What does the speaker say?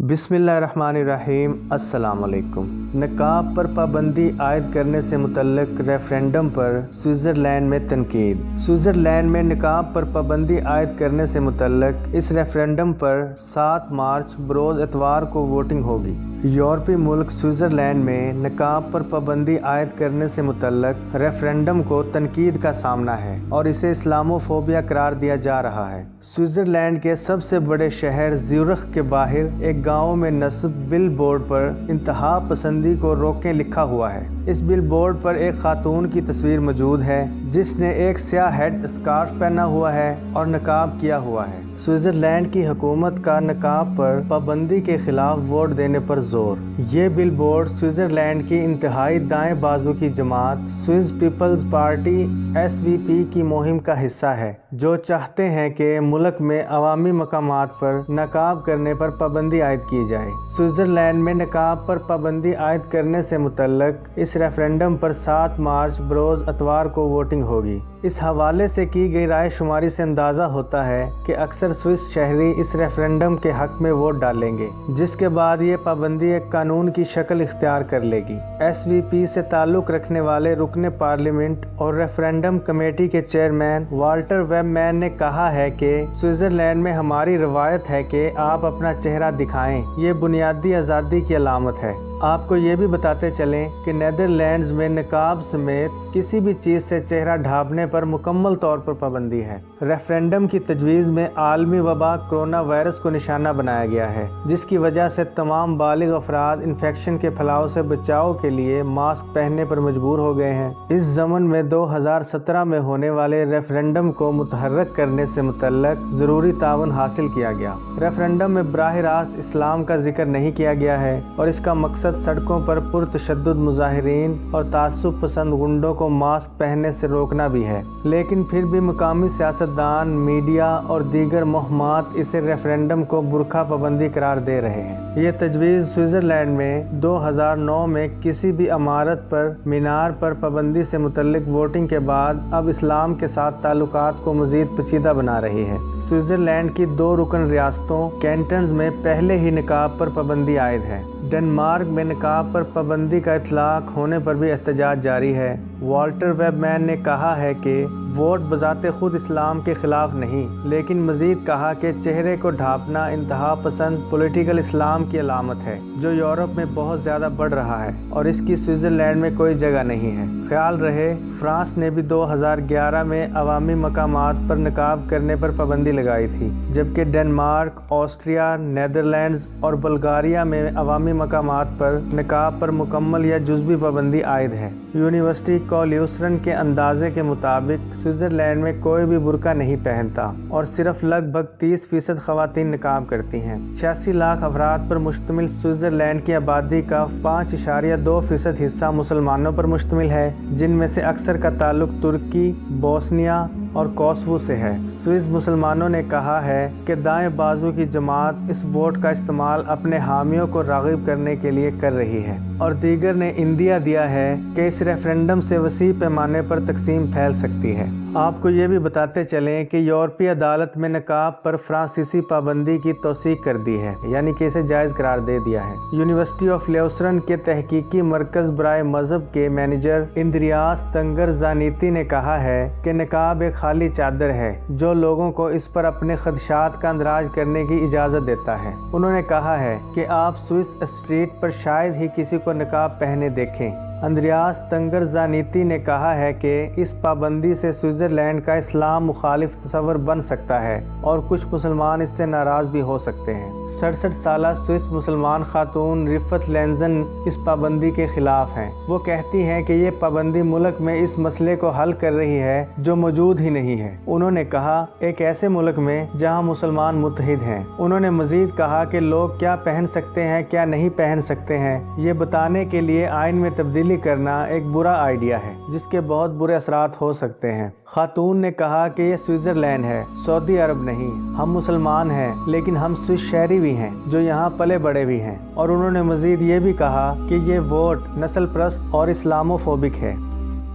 بسم اللہ الرحمن الرحیم۔ السلام علیکم۔ نقاب پر پابندی عائد کرنے سے متعلق ریفرینڈم پر سوئٹزرلینڈ میں تنقید۔ سوئٹزرلینڈ میں نقاب پر پابندی عائد کرنے سے متعلق اس ریفرینڈم پر 7 مارچ بروز اتوار کو ووٹنگ ہوگی۔ یورپی ملک سوئٹزرلینڈ میں نقاب پر پابندی عائد کرنے سے متعلق ریفرینڈم کو تنقید کا سامنا ہے اور اسے اسلاموفوبیا قرار دیا جا رہا ہے۔ سوئٹزرلینڈ کے سب سے بڑے شہر زیورخ کے باہر ایک گاؤں میں نصب بل بورڈ پر انتہا پسندی کو روکیں لکھا ہوا ہے۔ اس بل بورڈ پر ایک خاتون کی تصویر موجود ہے جس نے ایک سیاہ ہیڈ اسکارف پہنا ہوا ہے اور نقاب کیا ہوا ہے۔ سوئٹزرلینڈ کی حکومت کا نقاب پر پابندی کے خلاف ووٹ دینے پر زور۔ یہ بل بورڈ سوئٹزرلینڈ کی انتہائی دائیں بازو کی جماعت سوئس پیپلز پارٹی (SVP) کی مہم کا حصہ ہے، جو چاہتے ہیں کہ ملک میں عوامی مقامات پر نقاب کرنے پر پابندی عائد کی جائے۔ سوئٹزرلینڈ میں نقاب پر پابندی عائد کرنے سے متعلق اس ریفرینڈم پر 7 مارچ بروز اتوار کو ووٹنگ ہوگی۔ اس حوالے سے کی گئی رائے شماری سے اندازہ ہوتا ہے کہ اکثر سوئس شہری اس ریفرینڈم کے حق میں ووٹ ڈالیں گے، جس کے بعد یہ پابندی ایک قانون کی شکل اختیار کر لے گی۔ SVP سے تعلق رکھنے والے رکن پارلیمنٹ اور ریفرینڈم کمیٹی کے چیئرمین والٹر ویب مین نے کہا ہے کہ سوئٹزرلینڈ میں ہماری روایت ہے کہ آپ اپنا چہرہ دکھائیں، یہ بنیادی آزادی کی علامت ہے۔ آپ کو یہ بھی بتاتے چلیں کہ نیدرلینڈز میں نقاب سمیت کسی بھی چیز سے چہرہ ڈھانپنے پر مکمل طور پر پابندی ہے۔ ریفرینڈم کی تجویز میں عالمی وبا کرونا وائرس کو نشانہ بنایا گیا ہے، جس کی وجہ سے تمام بالغ افراد انفیکشن کے پھیلاؤ سے بچاؤ کے لیے ماسک پہننے پر مجبور ہو گئے ہیں۔ اس ضمن میں 2017 میں ہونے والے ریفرینڈم کو متحرک کرنے سے متعلق ضروری تعاون حاصل کیا گیا۔ ریفرینڈم میں براہ راست اسلام کا ذکر نہیں کیا گیا ہے اور اس کا مقصد سڑکوں پر پرتشدد مظاہرین اور تعصب پسند گنڈوں کو ماسک پہننے سے روکنا بھی ہے، لیکن پھر بھی مقامی سیاستدان، میڈیا اور دیگر مہمات اسے ریفرینڈم کو برقع پابندی قرار دے رہے ہیں۔ یہ تجویز سوئٹزرلینڈ میں 2009 میں کسی بھی عمارت پر مینار پر پابندی سے متعلق ووٹنگ کے بعد اب اسلام کے ساتھ تعلقات کو مزید پیچیدہ بنا رہی ہے۔ سوئٹزرلینڈ کی 2 رکن ریاستوں کینٹنز میں پہلے ہی نقاب پر پابندی عائد ہے۔ ڈنمارک میں نقاب پر پابندی کا اطلاق ہونے پر بھی احتجاج جاری ہے۔ والٹر ویب مین نے کہا ہے کہ ووٹ بذات خود اسلام کے خلاف نہیں، لیکن مزید کہا کہ چہرے کو ڈھانپنا انتہا پسند پولیٹیکل اسلام کی علامت ہے، جو یورپ میں بہت زیادہ بڑھ رہا ہے اور اس کی سوئٹزرلینڈ میں کوئی جگہ نہیں ہے۔ خیال رہے، فرانس نے بھی 2011 میں عوامی مقامات پر نقاب کرنے پر پابندی لگائی تھی، جبکہ ڈنمارک، آسٹریا، نیدرلینڈز اور بلغاریہ میں عوامی مقامات پر نقاب پر مکمل یا جزوی پابندی عائد ہے۔ یونیورسٹی کولیوسرن کے اندازے کے مطابق سوئٹزرلینڈ میں کوئی بھی برقع نہیں پہنتا اور صرف لگ بھگ 30% خواتین نقاب کرتی ہیں۔ 86 لاکھ افراد پر مشتمل سوئٹزرلینڈ کی آبادی کا 5.2% حصہ مسلمانوں پر مشتمل ہے، جن میں سے اکثر کا تعلق ترکی، بوسنیا اور کوسوو سے ہے۔ سوئس مسلمانوں نے کہا ہے کہ دائیں بازو کی جماعت اس ووٹ کا استعمال اپنے حامیوں کو راغب کرنے کے لیے کر رہی ہے، اور دیگر نے اندیا دیا ہے کہ اس ریفرینڈم سے وسیع پیمانے پر تقسیم پھیل سکتی ہے۔ آپ کو یہ بھی بتاتے چلیں کہ یورپی عدالت میں نقاب پر فرانسیسی پابندی کی توثیق کر دی ہے، یعنی کہ اسے جائز قرار دے دیا ہے۔ یونیورسٹی آف لیوسرن کے تحقیقی مرکز برائے مذہب کے مینیجر اندریاس تنگرزانیتی نے کہا ہے کہ نقاب ایک خالی چادر ہے جو لوگوں کو اس پر اپنے خدشات کا اندراج کرنے کی اجازت دیتا ہے۔ انہوں نے کہا ہے کہ آپ سوئس اسٹریٹ پر شاید ہی کسی کو نقاب پہنے دیکھیں۔ اندریاس تنگرزانیتی نے کہا ہے کہ اس پابندی سے سوئٹزرلینڈ کا اسلام مخالف تصور بن سکتا ہے اور کچھ مسلمان اس سے ناراض بھی ہو سکتے ہیں۔ 67 سالہ سوئس مسلمان خاتون رفت لینزن اس پابندی کے خلاف ہیں۔ وہ کہتی ہیں کہ یہ پابندی ملک میں اس مسئلے کو حل کر رہی ہے جو موجود ہی نہیں ہے۔ انہوں نے کہا، ایک ایسے ملک میں جہاں مسلمان متحد ہیں۔ انہوں نے مزید کہا کہ لوگ کیا پہن سکتے ہیں، کیا نہیں پہن سکتے ہیں، یہ بتانے کے لیے آئین میں تبدیلی کرنا ایک برا آئیڈیا ہے جس کے بہت برے اثرات ہو سکتے ہیں۔ خاتون نے کہا کہ یہ سوئٹزرلینڈ ہے، سعودی عرب نہیں۔ ہم مسلمان ہیں لیکن ہم سوئس شہری بھی ہیں جو یہاں پلے بڑے بھی ہیں، اور انہوں نے مزید یہ بھی کہا کہ یہ ووٹ نسل پرست اور اسلاموفوبک ہے۔